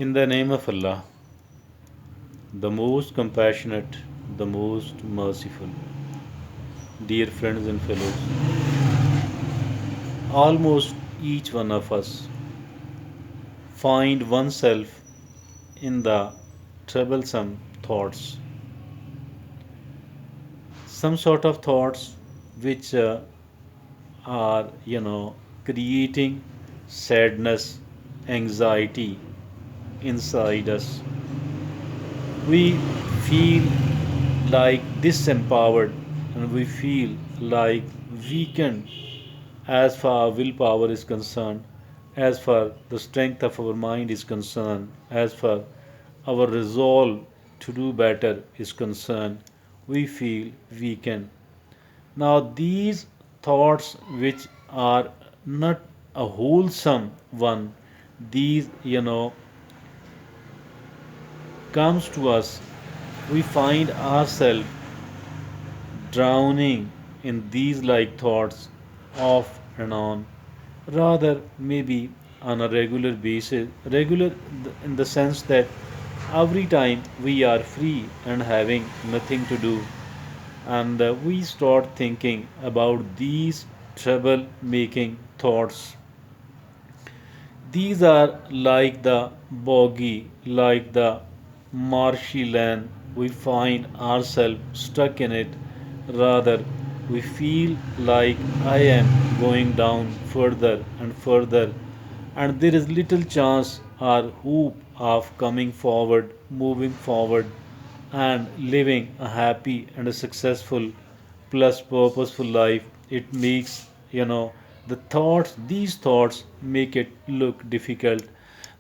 In the name of Allah, the most compassionate, the most merciful. Dear friends and fellows, almost each one of us find oneself in the troublesome thoughts, some sort of thoughts which are, creating sadness, anxiety inside us. We feel like disempowered and we feel like weakened as far our willpower is concerned, as far the strength of our mind is concerned, as far our resolve to do better is concerned, we feel weakened. Now, these thoughts, which are not a wholesome one, these, comes to us, we find ourselves drowning in these like thoughts off and on, rather maybe on a regular basis, regular in the sense that every time we are free and having nothing to do, and we start thinking about these trouble making thoughts. These are like the boggy, like the marshy land. We find ourselves stuck in it. Rather, we feel like I am going down further and further, and there is little chance or hope of coming forward, moving forward, and living a happy and a successful plus purposeful life. It makes, the thoughts, these thoughts make it look difficult.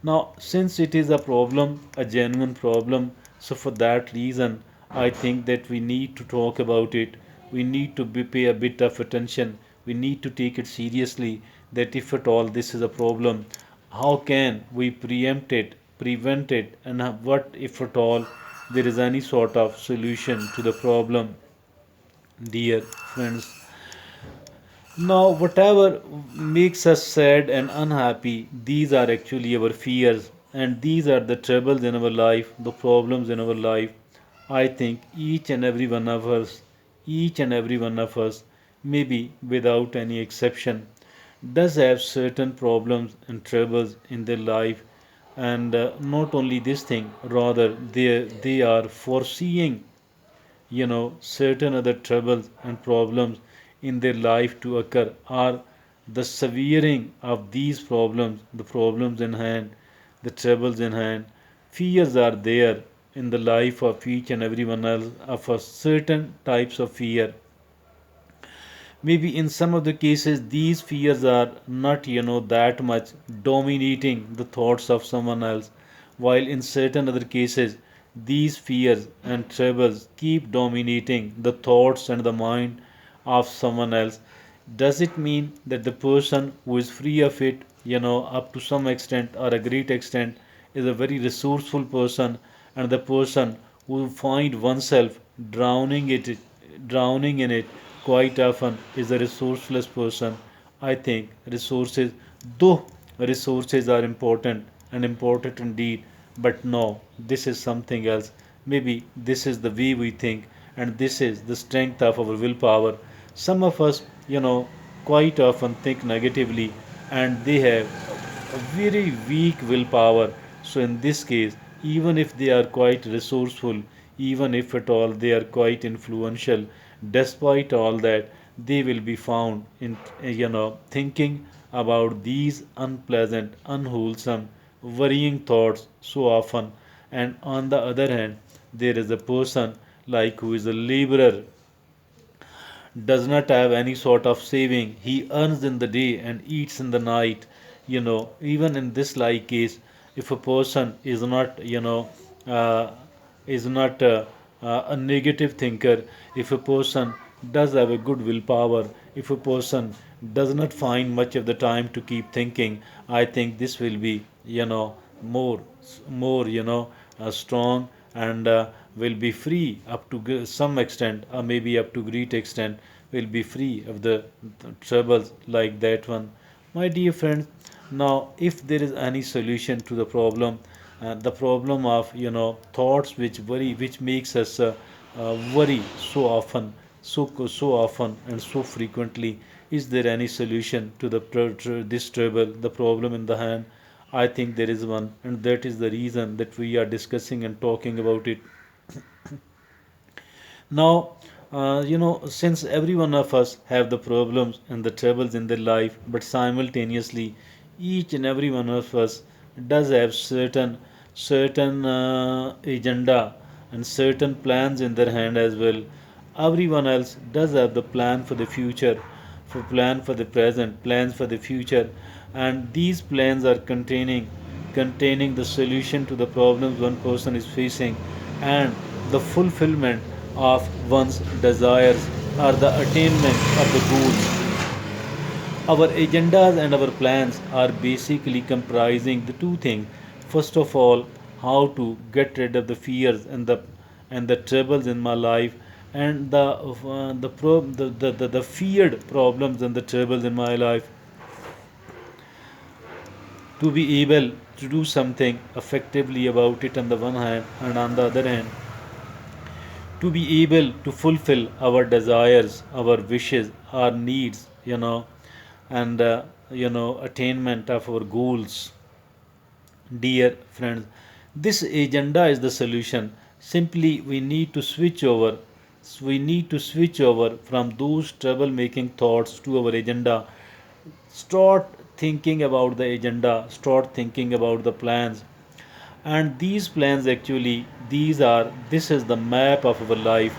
Now, since it is a problem, a genuine problem, so for that reason, I think that we need to talk about it. We need to pay a bit of attention. We need to take it seriously that if at all this is a problem, how can we preempt it, prevent it, and what if at all there is any sort of solution to the problem, dear friends. Now, whatever makes us sad and unhappy, these are actually our fears, and these are the troubles in our life, the problems in our life. I think each and every one of us, maybe without any exception, does have certain problems and troubles in their life. And not only this thing, rather, they are foreseeing, certain other troubles and problems in their life to occur, are the severing of these problems, the problems in hand, the troubles in hand. Fears are there in the life of each and every one else of us, certain types of fear. Maybe in some of the cases, these fears are not, that much dominating the thoughts of someone else, while in certain other cases, these fears and troubles keep dominating the thoughts and the mind of someone else. Does it mean that the person who is free of it, up to some extent or a great extent, is a very resourceful person, and the person who find oneself drowning in it quite often is a resourceless person? I think resources, though resources are important and important indeed, but no, this is something else. Maybe this is the way we think, and this is the strength of our willpower. Some of us, quite often think negatively, and they have a very weak willpower. So, in this case, even if they are quite resourceful, even if at all they are quite influential, despite all that, they will be found in, thinking about these unpleasant, unwholesome, worrying thoughts so often. And on the other hand, there is a person like who is a laborer, does not have any sort of saving. He earns in the day and eats in the night. Even in this like case, if a person uh, is not a negative thinker, if a person does have a good willpower, if a person does not find much of the time to keep thinking, I think this will be, more, more, strong, and will be free up to some extent, or maybe up to great extent, will be free of the troubles like that one. My dear friends, now if there is any solution to the problem, The problem of thoughts which worry, which makes us worry so often, so often and so frequently. Is there any solution to this trouble, the problem in the hand? I think there is one, and that is the reason that we are discussing and talking about it now. Since every one of us have the problems and the troubles in their life, but simultaneously, each and every one of us does have certain agenda and certain plans in their hand as well. Everyone else does have the plan for the future, for plan for the present, plans for the future, and these plans are containing the solution to the problems one person is facing and the fulfillment of one's desires or the attainment of the goals. Our agendas and our plans are basically comprising the two things. First of all, how to get rid of the fears and the troubles in my life, and the feared problems and the troubles in my life, to be able to do something effectively about it on the one hand, and on the other hand to be able to fulfill our desires, our wishes, our needs, and attainment of our goals. Dear friends, this agenda is the solution. Simply, we need to switch over. We need to switch over from those trouble-making thoughts to our agenda. Start thinking about the agenda. Start thinking about the plans. And these plans actually, this is the map of our life.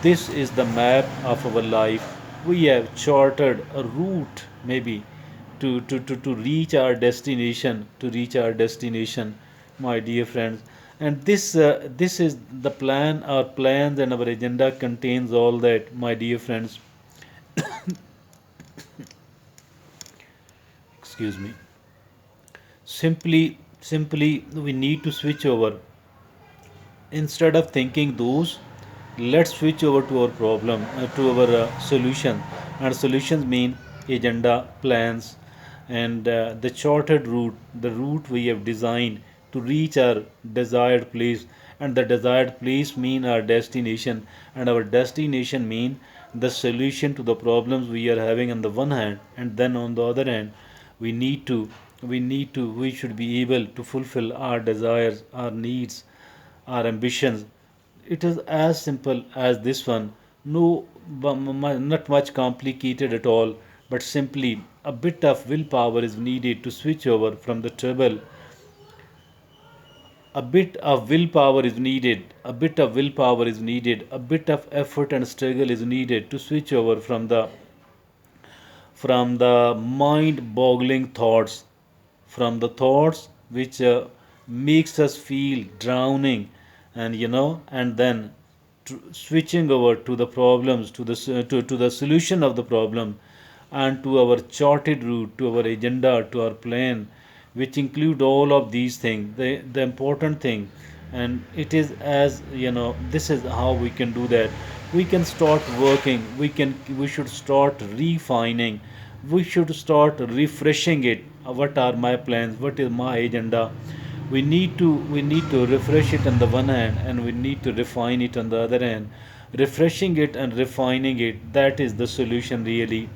This is the map of our life. We have charted a route, maybe, to reach our destination, my dear friends. And this is the plan. Our plans and our agenda contains all that, my dear friends. Excuse me. Simply, we need to switch over. Instead of thinking those, let's switch over to our problem, to our solution. And solutions mean agenda, plans, and the charted route, the route we have designed to reach our desired place. And the desired place mean our destination, and our destination mean the solution to the problems we are having on the one hand, and then on the other hand we need to we should be able to fulfill our desires, our needs, our ambitions. It is as simple as this one. No, not much complicated at all, but simply a bit of willpower is needed to switch over from the trouble. A bit of willpower is needed. A bit of willpower is needed. A bit of effort and struggle is needed to switch over from the mind-boggling thoughts, from the thoughts which makes us feel drowning, and then switching over to the problems, to the solution of the problem, and to our charted route, to our agenda, to our plan, which include all of these things. The important thing, and it is as this is how we can do that. We can start working. We should start refining. We should start refreshing it. What are my plans? What is my agenda? We need to refresh it on the one hand, and we need to refine it on the other hand. Refreshing it and refining it, that is the solution really.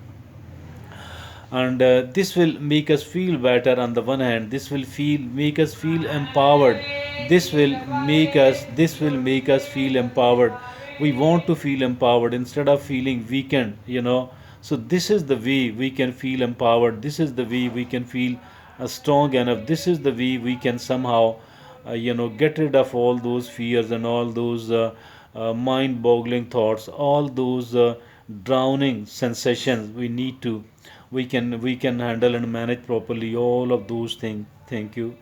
And this will make us feel better on the one hand. This will feel make us feel empowered. This will make us feel empowered. We want to feel empowered instead of feeling weakened. So this is the way we can feel empowered. This is the way we can feel strong enough. This is the way we can somehow get rid of all those fears and all those mind boggling thoughts, all those drowning sensations. We can handle and manage properly all of those things. Thank you.